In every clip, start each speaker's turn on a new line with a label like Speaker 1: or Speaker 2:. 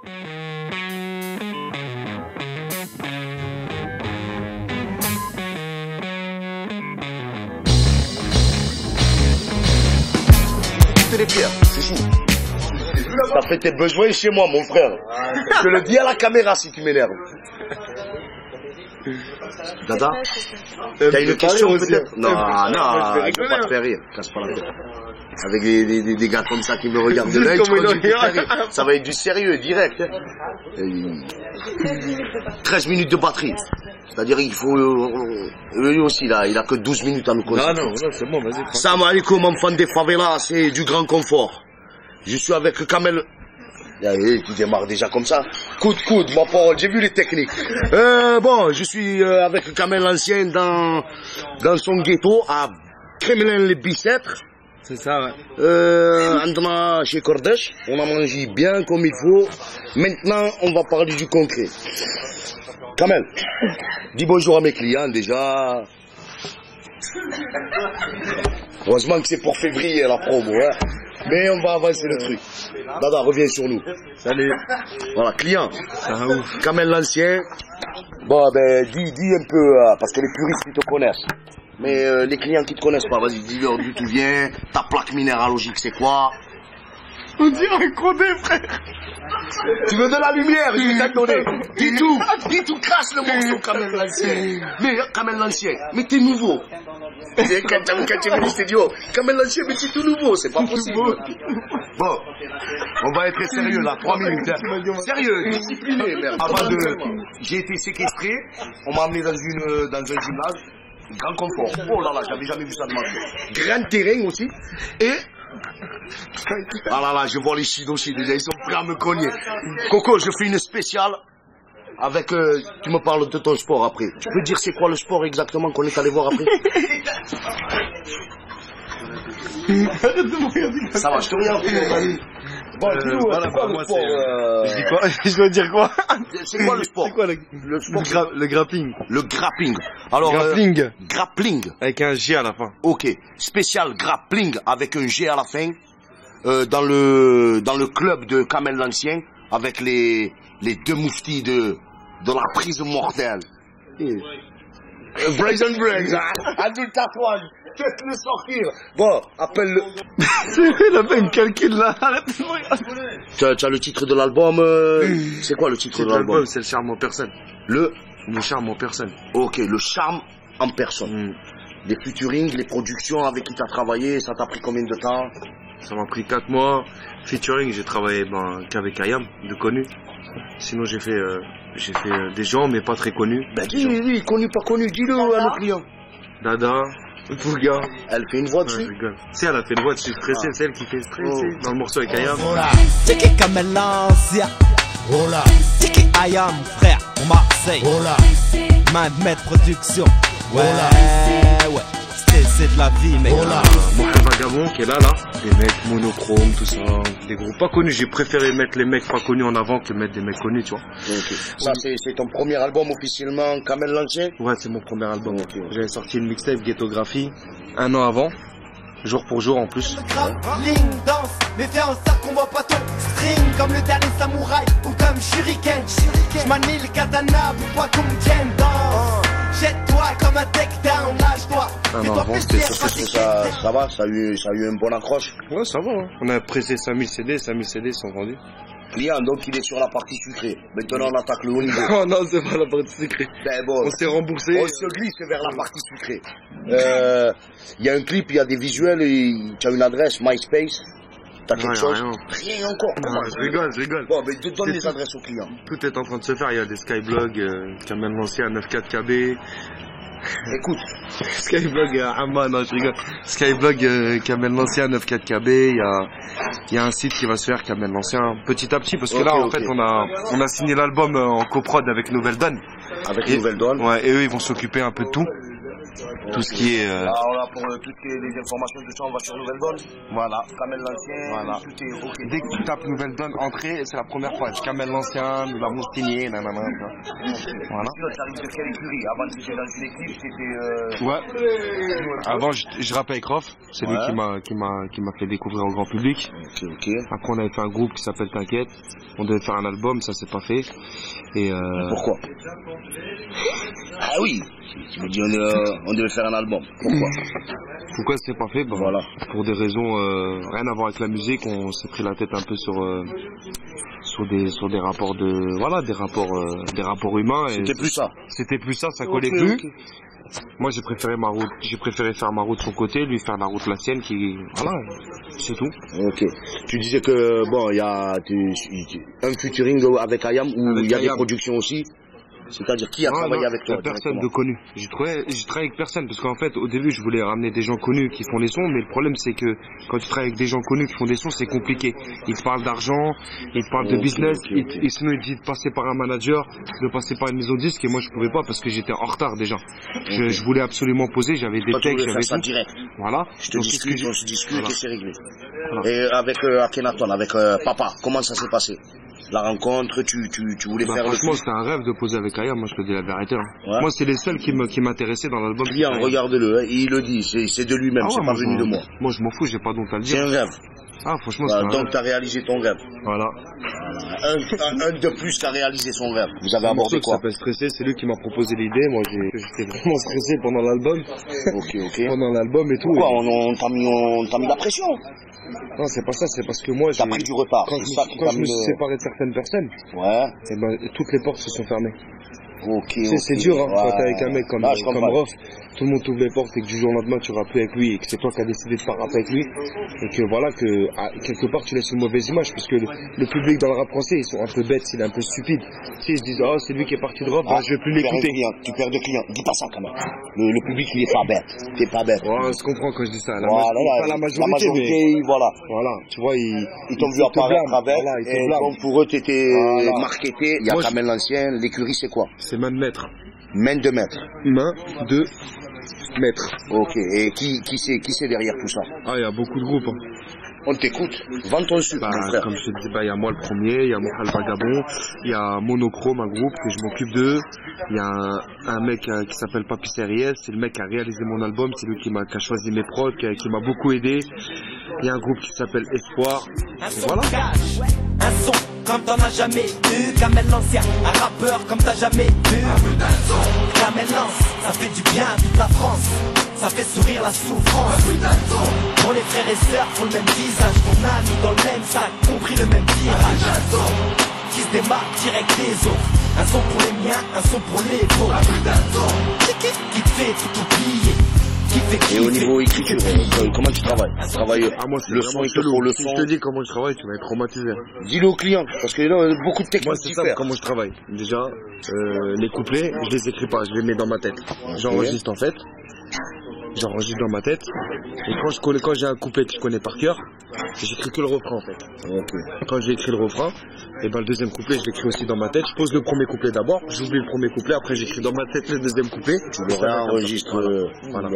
Speaker 1: Les pierres, c'est fou. T'as fait tes besoins chez moi, mon frère. Je te le dis à la caméra si tu m'énerves. Dada, t'as une question peut-être? Non, je vais pas te faire rire. Casse pas la tête. Avec des gars comme ça qui me regardent de l'œil, ça va être du sérieux, direct. 13 minutes de batterie. C'est-à-dire il faut... lui aussi, là, il a que 12 minutes à nous consacrer.
Speaker 2: Non, c'est bon, vas-y.
Speaker 1: Salam alaikum, enfant des favelas, c'est du grand confort. Je suis avec Kamel... Tu démarres déjà comme ça. Coup de coude, ma parole, j'ai vu les techniques. Bon, je suis avec Kamel l'ancien dans son ghetto à Kremlin-les-Bicêtre.
Speaker 2: C'est ça, ouais.
Speaker 1: Andma chez Kordesh, on a mangé bien comme il faut. Maintenant, on va parler du concret. Kamel, dis bonjour à mes clients déjà. Heureusement que c'est pour février la promo, hein. Mais on va avancer le truc. Dada, reviens sur nous.
Speaker 2: Salut.
Speaker 1: Voilà, client.
Speaker 2: Ça va ouf.
Speaker 1: Kamel l'ancien. Bon, ben, dis un peu, parce que les puristes, ils te connaissent. Mais les clients qui te connaissent pas, vas-y, dis-leur d'où tu viens, ta plaque minéralogique, c'est quoi?
Speaker 2: On dirait un condé, frère.
Speaker 1: Tu veux de la lumière, je vais t'en donner. Dis tout, crasse le morceau, Kamel l'ancien. Mais, Kamel l'ancien, mais t'es nouveau. Quand tu es venu, je t'ai dit, oh, Kamel l'ancien, mais c'est tout nouveau, c'est pas possible. Bon, on va être sérieux là, 3 minutes. Hein. Sérieux, discipliné, merde. J'ai été séquestré, on m'a amené dans un gymnase, grand confort. Oh là là, j'avais jamais vu ça de ma vie. Grand terrain aussi, et... Ah là là, je vois les Shidoshi déjà, ils sont prêts à me cogner. Coco, je fais une spéciale avec... tu me parles de ton sport après. Tu peux dire c'est quoi le sport exactement qu'on est allé voir après? Ça va, je te regarde. Bon, dis-nous,
Speaker 2: voilà,
Speaker 1: c'est quoi le sport
Speaker 2: Je dis quoi? Je dois dire quoi?
Speaker 1: C'est quoi le sport?
Speaker 2: C'est quoi le sport? Le grappling.
Speaker 1: Le grappling. Alors,
Speaker 2: grappling.
Speaker 1: Grappling.
Speaker 2: Avec un G à la fin.
Speaker 1: Ok. Spécial grappling avec un G à la fin. Dans le club de Kamel l'ancien. Avec les deux mouftis de la prise mortelle. Brazen Brains, hein. À tout le tatouage. Qu'est-ce le sortir? Bon, appelle-le.
Speaker 2: Il a fait une calcul là.
Speaker 1: Tu as le titre de l'album. C'est quoi le titre de l'album?
Speaker 2: C'est le charme en personne.
Speaker 1: Le
Speaker 2: charme en personne.
Speaker 1: Ok, le charme en personne. Les featuring, les productions avec qui tu as travaillé, ça t'a pris combien de temps?
Speaker 2: Ça m'a pris 4 mois. Featuring, j'ai travaillé qu'avec Ayam, de connu. Sinon j'ai fait des gens mais pas très connus.
Speaker 1: Ben dis, connu, pas connu, dis-le à nos clients.
Speaker 2: Dada, Pouga.
Speaker 1: Elle fait une voix dessus.
Speaker 2: Si elle a fait une voix dessus stressée, c'est elle qui fait stresser dans le morceau avec Ayam.
Speaker 3: C'est qui Kamel l'ancien? C'est qui Ayam, frère, pour Marseille? Main de maître production. Ouais. C'est de la vie, mec.
Speaker 2: Mon frère Vagabond qui est là, des mecs monochromes, tout ça, des groupes pas connus. J'ai préféré mettre les mecs pas connus en avant que mettre des mecs connus, tu vois.
Speaker 1: Okay. Ça, c'est ton premier album officiellement, Kamel l'ancien?
Speaker 2: Ouais, c'est mon premier album. J'avais sorti une mixtape Ghettographie 1 an avant, jour pour jour en plus.
Speaker 3: Grappling, danse, mais fais en sorte qu'on voit pas ton string comme le dernier samouraï ou comme Shuriken. J'manie le katana pour pas qu'on me tienne dans. Jette-toi comme un takedown, lâche-toi. Ça
Speaker 1: va, ça a eu un bon accroche.
Speaker 2: Ouais, ça va. Hein. On a pressé 5000 CD sont vendus.
Speaker 1: Client, donc il est sur la partie sucrée. Maintenant on attaque le haut niveau.
Speaker 2: Oh non, c'est pas la partie sucrée.
Speaker 1: Ben bon,
Speaker 2: on s'est remboursé.
Speaker 1: On se glisse vers la partie sucrée. Il y a un clip, il y a des visuels, tu as une adresse, MySpace. T'as quelque chose? Rien encore.
Speaker 2: Non, je rigole.
Speaker 1: Bon, mais donne les adresses aux clients.
Speaker 2: Tout est en train de se faire. Il y a des Skyblogs, Kamel l'ancien à 94KB.
Speaker 1: Écoute.
Speaker 2: Skyblog Amman, non, je rigole. Skyblog Kamel l'ancien 94KB. Il y a un site qui va se faire, Kamel l'ancien, petit à petit, parce que là, en fait, on a signé l'album en coprod avec Nouvelle Donne.
Speaker 1: Avec Nouvelle Donne.
Speaker 2: Ouais, et eux, ils vont s'occuper un peu de tout. tout ce qui est...
Speaker 1: Alors là, pour toutes les informations, tout ça, on va sur Nouvelle Donne.
Speaker 2: Voilà.
Speaker 1: Kamel l'Ancien,
Speaker 2: voilà.
Speaker 1: tout est ok.
Speaker 2: Dès que tu tapes Nouvelle Donne, entrée, c'est la première page. Kamel l'Ancien, nous l'avons signé, nanana. Voilà.
Speaker 1: Sinon, tu arrives de quelle écurie? Avant, tu étais dans une équipe, c'était...
Speaker 2: Ouais. Avant, je rappais avec Rof. C'est lui qui m'a fait découvrir au grand public.
Speaker 1: Ok.
Speaker 2: Après, on avait fait un groupe qui s'appelle T'inquiète. On devait faire un album, ça s'est pas fait. Et
Speaker 1: Pourquoi? Ah oui, tu me dis on devait faire un album.
Speaker 2: Pourquoi ça s'est pas fait?
Speaker 1: Voilà.
Speaker 2: Pour des raisons rien à voir avec la musique, on s'est pris la tête un peu sur des rapports des rapports humains.
Speaker 1: C'était plus ça.
Speaker 2: C'était plus ça, ça collait plus. Okay. Moi j'ai préféré faire ma route de son côté, lui faire la route la sienne voilà, c'est tout.
Speaker 1: Ok. Tu disais que bon, il y a un featuring avec Ayam où il y a des productions aussi. C'est-à-dire qui a travaillé avec toi?
Speaker 2: Personne de connu. J'ai travaillé avec personne parce qu'en fait au début je voulais ramener des gens connus qui font des sons, mais le problème c'est que quand tu travailles avec des gens connus qui font des sons, c'est compliqué. Ils te parlent d'argent, ils te parlent de business, et sinon ils te disent de passer par un manager, de passer par une maison de disque, et moi je pouvais pas parce que j'étais en retard déjà. Je voulais absolument poser, j'avais des textes, j'avais
Speaker 1: ça direct.
Speaker 2: Voilà.
Speaker 1: Je te discute, on se discute et c'est réglé. Voilà. Et avec Akhenaton, avec Papa, comment ça s'est passé? La rencontre, tu voulais faire le...
Speaker 2: Franchement, c'était un rêve de poser avec Ayam, moi je te dis la vérité. Ouais. Moi, c'est les seuls qui m'intéressaient dans l'album.
Speaker 1: Bien, regarde-le, hein, il le dit, c'est de lui-même, c'est pas venu de moi.
Speaker 2: Moi, je m'en fous, j'ai pas honte à le dire.
Speaker 1: C'est un rêve.
Speaker 2: Ah, franchement, c'est un rêve.
Speaker 1: Donc, t'as réalisé ton rêve.
Speaker 2: Voilà.
Speaker 1: Un de plus qui a réalisé son rêve. Vous avez abordé quoi?
Speaker 2: Ça s'appelle Stressé, c'est lui qui m'a proposé l'idée. Moi, j'étais vraiment stressé pendant l'album.
Speaker 1: Ok.
Speaker 2: Pendant l'album et tout.
Speaker 1: Pourquoi on t'a mis la pression?
Speaker 2: Non, c'est pas ça, c'est parce que moi,
Speaker 1: t'as pris du retard.
Speaker 2: Quand je me suis séparé de certaines personnes, et ben, toutes les portes se sont fermées. C'est dur, hein, quand t'es avec un mec comme Rof, tout le monde t'ouvre les portes et que du jour au lendemain tu rappes plus avec lui et que c'est toi qui as décidé de pas rapper avec lui et que voilà que quelque part tu laisses une mauvaise image parce que le public dans le rap français ils sont un peu bêtes, il est un peu stupide. Tu sais, ils se disent c'est lui qui est parti de Rof, je vais plus l'écouter.
Speaker 1: Tu perds de clients, dis pas ça quand même. Le public il est pas bête, t'es pas bête.
Speaker 2: Ouais, je comprends quand je dis ça.
Speaker 1: Pas la majorité, mais
Speaker 2: voilà, tu vois ils t'ont vu
Speaker 1: apparaître avec et donc pour eux t'étais marketé. Il y a Kamel l'Ancien, l'écurie c'est quoi?
Speaker 2: C'est main de maître.
Speaker 1: Main de maître.
Speaker 2: Main de maître.
Speaker 1: Ok. Et qui c'est derrière tout ça?
Speaker 2: Ah, il y a beaucoup de groupes. Hein.
Speaker 1: On t'écoute. Vends ton sucre, mon frère.
Speaker 2: Comme je te disais, il y a moi le premier, il y a Mohal Vagabond, il y a Monochrome, un groupe que je m'occupe d'eux. Il y a un mec qui s'appelle Papi Series, c'est le mec qui a réalisé mon album, c'est lui qui a choisi mes prods, qui m'a beaucoup aidé. Il y a un groupe qui s'appelle Espoir. Et voilà.
Speaker 3: Un son comme t'en as jamais vu. Kamel l'Ancien, un rappeur comme t'as jamais vu. Kamel Lance, ça fait du bien à toute la France. Ça fait sourire la souffrance. Pour les frères et sœurs, pour le même visage. Ton ami dans le même sac, compris le même tirage. Qui se démarque direct des autres. Un son pour les miens, un son pour les vôtres. Qui te fait tout oublier.
Speaker 1: Et au niveau écriture, comment tu travailles? Tu travailles
Speaker 2: moi,
Speaker 1: le son, il te faut le son.
Speaker 2: Si je te dis comment je travaille, tu vas être traumatisé.
Speaker 1: Dis-le au client, parce que là, beaucoup de techniques.
Speaker 2: Moi, c'est ça, comment je travaille. Déjà, les couplets, je les écris pas, je les mets dans ma tête. J'enregistre en fait. J'enregistre dans ma tête. Et quand j'ai un couplet que je connais par cœur, j'écris que le refrain en fait. Quand j'ai écrit le refrain, et ben le deuxième couplet je l'écris aussi dans ma tête. Je pose le premier couplet d'abord, j'oublie le premier couplet, après j'écris dans ma tête le deuxième couplet.
Speaker 1: Tu le réenregistres. Voilà.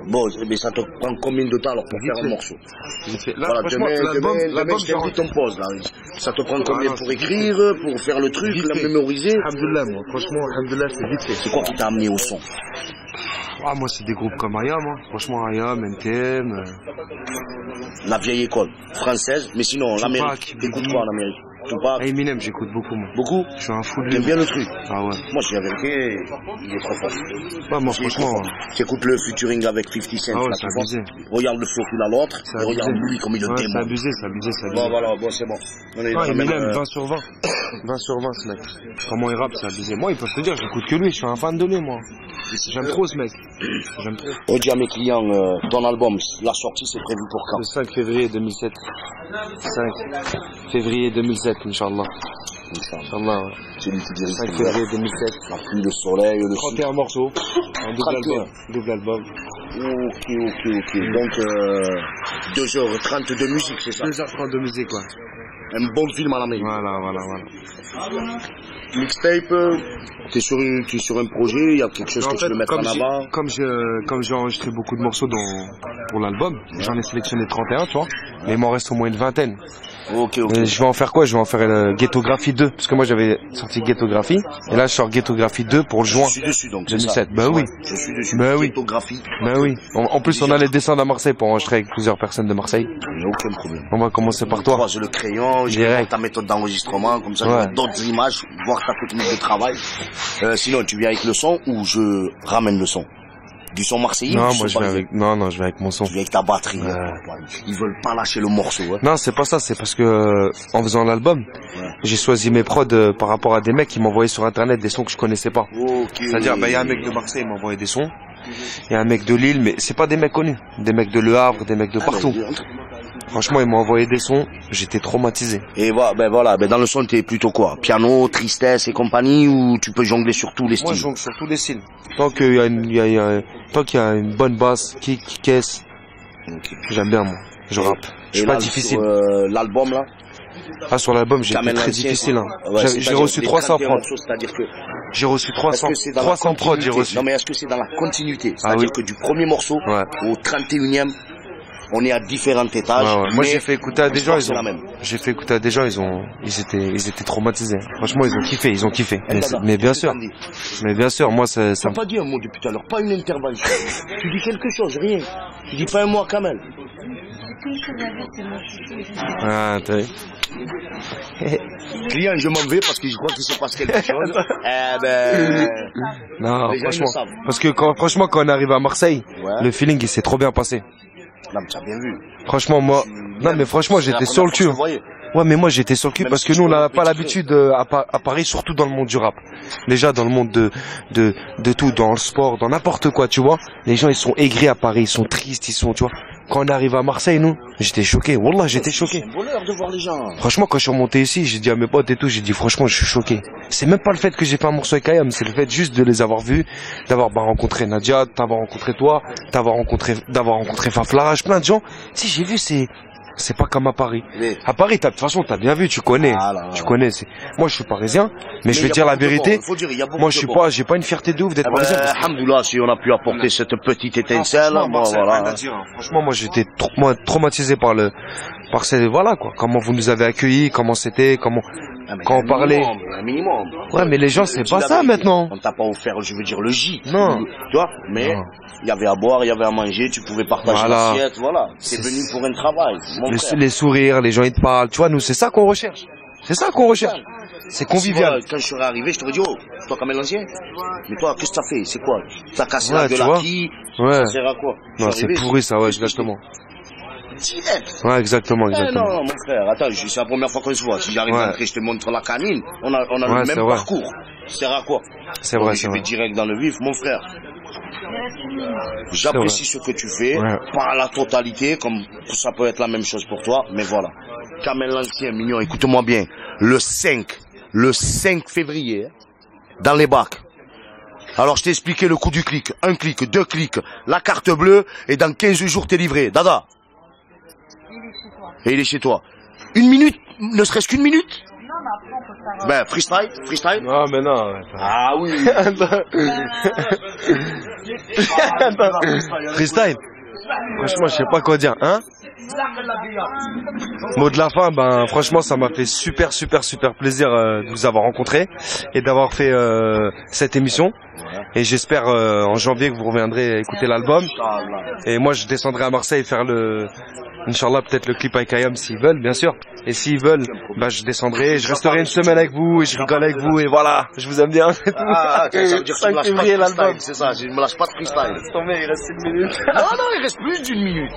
Speaker 1: Bon, mais ça te prend combien de temps alors pour faire un morceau?
Speaker 2: Là,
Speaker 1: demain je t'invite ton pause là. Ça te prend combien pour écrire, pour faire le truc, la mémoriser?
Speaker 2: Alhamdoulilah, moi. Franchement, alhamdoulilah, c'est vite fait.
Speaker 1: C'est quoi qui t'a amené au son?
Speaker 2: Moi c'est des groupes comme Ayam, franchement Ayam, NTM.
Speaker 1: La vieille école française, mais sinon l'Amérique. T'écoutes quoi en Amérique?
Speaker 2: Eminem, j'écoute beaucoup moi.
Speaker 1: Beaucoup?
Speaker 2: Je suis un fou de lui.
Speaker 1: T'aimes bien le truc?
Speaker 2: Ah ouais.
Speaker 1: Moi je dis la vérité, il est trop fort.
Speaker 2: Moi franchement.
Speaker 1: T'écoutes le featuring avec 50 Cent.
Speaker 2: Ah ouais, c'est abusé.
Speaker 1: Regarde le flow qu'il a l'autre, et regarde lui comme il le démonte.
Speaker 2: C'est abusé.
Speaker 1: Bon voilà, c'est bon.
Speaker 2: Eminem, 20 sur 20. 20 sur 20 ce mec. Comment il rappe, c'est abusé. Moi, ils peuvent te dire, j'écoute que lui, je suis un fan de lui moi. J'aime trop ce mec. J'aime trop.
Speaker 1: On dit à mes clients, ton album, la sortie c'est prévu pour quand?
Speaker 2: Le 5 février 2007. 5 février 2007, Inch'Allah. Inch'Allah, ouais.
Speaker 1: C'est lui qui dirige.
Speaker 2: 5 février 2007.
Speaker 1: La pluie, le soleil, le
Speaker 2: 31 morceaux. Un double album.
Speaker 1: Ok. Donc, 2h30 de musique, c'est ça?
Speaker 2: 2h30 de musique, ouais.
Speaker 1: Un bon film à la main.
Speaker 2: Voilà.
Speaker 1: Mixtape, t'es sur un projet, il y a quelque chose que tu veux mettre en avant.
Speaker 2: Comme j'ai enregistré beaucoup de morceaux pour l'album, j'en ai sélectionné 31, tu vois, mais il m'en reste au moins une vingtaine.
Speaker 1: Ok.
Speaker 2: Et je vais en faire quoi? Je vais en faire Ghettographie 2, parce que moi j'avais sorti Ghettographie, et là je sors Ghettographie 2 pour juin.
Speaker 1: Je suis dessus donc.
Speaker 2: 2007. Bah oui.
Speaker 1: Je suis dessus.
Speaker 2: Ghettographie. Bah oui. En plus on allait descendre à Marseille pour enregistrer avec plusieurs personnes de Marseille.
Speaker 1: Il n'y a aucun problème.
Speaker 2: On va commencer par toi.
Speaker 1: J'ai le crayon, je vais voir ta méthode d'enregistrement, comme ça je vois d'autres images, voir ta technique de travail. Sinon tu viens avec le son ou je ramène le son? Du son marseillais?
Speaker 2: Non, moi je viens avec mon son.
Speaker 1: Tu viens avec ta batterie. Ils veulent pas lâcher le morceau. Hein.
Speaker 2: Non, c'est pas ça, c'est parce que en faisant l'album, j'ai choisi mes prods par rapport à des mecs qui m'envoyaient sur internet des sons que je connaissais pas. C'est-à-dire, il y a un mec de Marseille qui m'envoyait des sons, il y a un mec de Lille, mais c'est pas des mecs connus, des mecs de Le Havre, des mecs de partout. Franchement, ils m'ont envoyé des sons, j'étais traumatisé.
Speaker 1: Et voilà, dans le son, t'es plutôt quoi? Piano, tristesse et compagnie, ou tu peux jongler sur tous les styles?
Speaker 2: Moi, je jongle sur tous les styles. Tant qu'il y a une bonne basse, kick, caisse, j'aime bien, moi. Je rappe. Je suis pas difficile.
Speaker 1: L'album, là?
Speaker 2: Ah, sur l'album, j'ai été très difficile, hein. J'ai reçu 300 prods.
Speaker 1: C'est-à-dire que...
Speaker 2: J'ai reçu 300 prods, j'ai reçu.
Speaker 1: Non, mais est-ce que c'est dans la continuité? C'est-à-dire que du premier morceau au 31e, on est à différents étages.
Speaker 2: Moi, j'ai fait écouter à des gens, ils étaient traumatisés. Franchement, ils ont kiffé. Mais bien sûr, moi, ça.
Speaker 1: T'as pas dit un mot depuis tout à l'heure, pas une intervention. Tu dis quelque chose, rien. Tu dis pas un mot à Kamel.
Speaker 2: Ah, t'as vu.
Speaker 1: Client, je m'en vais parce que je crois qu'il se passe quelque chose.
Speaker 2: Non, franchement. Parce que franchement, quand on arrive à Marseille, le feeling, il s'est trop bien passé.
Speaker 1: Non, mais tu as bien vu.
Speaker 2: Franchement, moi, j'étais sur le cul. Ouais, mais moi, j'étais sur le cul parce que nous, on n'a pas l'habitude à Paris, surtout dans le monde du rap. Déjà, dans le monde de tout, dans le sport, dans n'importe quoi, tu vois. Les gens, ils sont aigris à Paris, ils sont tristes, tu vois. Quand on arrive à Marseille, nous, j'étais choqué. Wallah, j'étais choqué.
Speaker 1: C'est un bonheur de voir les gens.
Speaker 2: Franchement, quand je suis remonté ici, j'ai dit à mes potes et tout, j'ai dit, franchement, je suis choqué. C'est même pas le fait que j'ai fait un morceau avec Ayam, c'est le fait juste de les avoir vus, d'avoir rencontré Nadia, d'avoir rencontré toi, d'avoir rencontré Faflarage, plein de gens. Si, j'ai vu, c'est pas comme à Paris. À Paris, de toute façon, t'as bien vu, tu connais. Tu connais. Moi, je suis parisien, mais je vais dire la vérité. Moi, j'ai pas une fierté de ouf d'être parisien.
Speaker 1: Alhamdoulilah, si on a pu apporter cette petite étincelle, voilà.
Speaker 2: Franchement, moi, j'étais traumatisé par voilà, quoi. Comment vous nous avez accueillis, comment c'était, quand on parlait.
Speaker 1: Un minimum.
Speaker 2: Ouais, mais les gens, c'est pas ça, maintenant.
Speaker 1: On t'a pas offert, je veux dire, le J.
Speaker 2: Non.
Speaker 1: Tu vois, mais il y avait à boire, il y avait à manger, tu pouvais partager l'assiette, voilà. C'est venu pour un travail.
Speaker 2: Les sourires, les gens ils te parlent, tu vois, nous c'est ça qu'on recherche. C'est convivial.
Speaker 1: Quand je serais arrivé, je t'aurais dit, oh, toi Kamel l'ancien. Mais toi, qu'est-ce que t'as fait? C'est quoi? T'as cassé la gueule à qui? Ça sert à quoi?
Speaker 2: Non, c'est pourri ça, ouais, exactement. Ouais, exactement.
Speaker 1: Non, mon frère, attends, c'est la première fois qu'on se voit. Si j'arrive à entrer, je te montre la canine. On a le même parcours. Ça sert à quoi?
Speaker 2: C'est vrai,
Speaker 1: je vais direct dans le vif, mon frère. J'apprécie ce que tu fais, pas la totalité, comme ça peut être la même chose pour toi, mais voilà. Kamel l'ancien, mignon, écoute-moi bien. Le 5 février, dans les bacs. Alors je t'ai expliqué le coup du clic. 1 clic, 2 clics, la carte bleue, et dans 15 jours t'es livré. Dada. Et il est chez toi. 1 minute, ne serait-ce qu'une minute. Ben, freestyle.
Speaker 2: Non, mais non.
Speaker 1: Ah oui.
Speaker 2: Freestyle. Franchement, je sais pas quoi dire, hein. Mot de la fin, franchement, ça m'a fait super plaisir de vous avoir rencontré et d'avoir fait cette émission. Et j'espère en janvier que vous reviendrez écouter l'album. Et moi, je descendrai à Marseille faire Inch'Allah, peut-être le clip avec Ayam s'ils veulent, bien sûr. Et s'ils veulent, je descendrai, je resterai une semaine avec vous, et je rigole avec vous, et voilà, je vous aime bien, c'est tout.
Speaker 1: Ça veut dire que tu me lâches pas de freestyle, c'est ça, je me lâche pas de freestyle.
Speaker 2: Laisse tomber, il reste 1 minute.
Speaker 1: Non, il reste plus d'1 minute.